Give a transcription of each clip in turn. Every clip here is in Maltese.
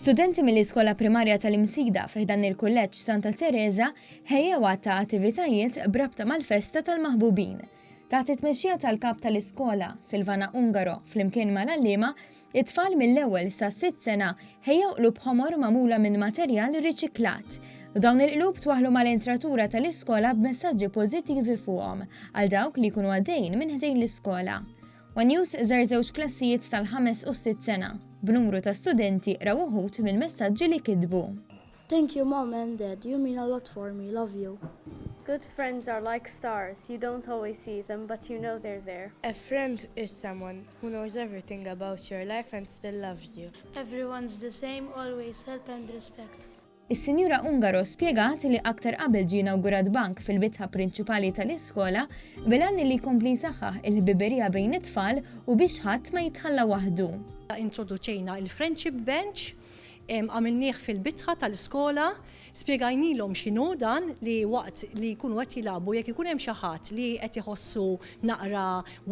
Studenti mill-Iskola Primarja tal-Imsida fiħdan il-Kulleġġ Santa Teresa ħejjew ta' attivitajiet brabta mal-Festa tal-Maħbubin. Taħt it-tmexxija tal-kap tal-iskola Silvana Ungaro flimkien mal-allima, it-tfal mill-ewwel sa 6 sena ħejjew qlub ħomor magħmula minn materjal riċiklat. Dawn il-qlub twaħlu mal-entratura tal-iskola b'messaġġi pożittivi fuqhom għal dawk li jkunu għaddejjin minn ħdejn l-iskola. One News żar żewġ klassijiet tal-5 u 6 sena b'numru ta' studenti raw uħud mill-messaġġi li kitbu. Thank you, Mom and Dad. You mean a lot for me. Love you. Good friends are like stars. You don't always see them, but you know they're there. A friend is someone who knows everything about your life and still loves you. Everyone's the same, always help and respect. Is-Sinjura Ungaro spjegat li aktar qabel ġie inawgurat bank fil-bitħa prinċipali tal-iskola bilan li jkompli jsaħħaħ il-ħbiberija bejn it-tfal u biex ħadd ma jitħalla waħdu. Introduċejna il-Friendship Bench, għamilnieh fil-bitħa tal-iskola, spjegajnilhom x'inhu dan li waqt li jkunu qed jilagħbu jekk ikun hemm xi ħadd li qed iħossu naqra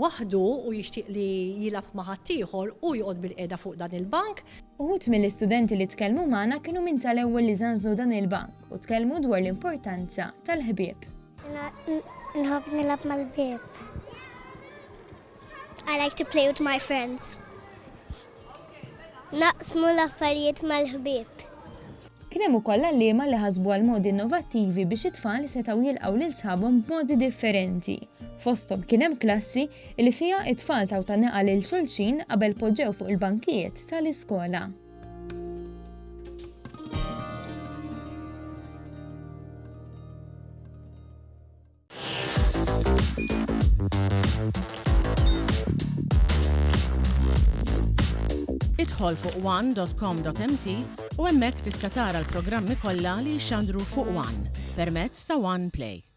waħdu u jixtieq li jilab ma' ħadd ieħor u joqgħod bil-qiegħda fuq dan il-bank. Uħud mill-istudenti li tkellmu magħna kienu minn tal-ewwel li żanżu dan il-bank u tkellmu dwar l-importanza tal-ħbieb. Nħobb nilab mal-ħbieb. I like to play with my friends. Naqsmu l-affarijiet mal-ħbieb. Kien hemm ukoll allima li ħasbu għal modi innovattivi biex it-tfal setgħu jilqgħu lil sħabhom b'modi differenti. Fosthom kien hemm klassi li fiha it-tfal taw tanneqa' lil xulxin qabel poġġew fuq il-bankijiet tal-iskola. Idħol fuq one.com.mt u hemmhekk tista' tara l-programmi kollha li jxandru fuq One permezz ta' One Play.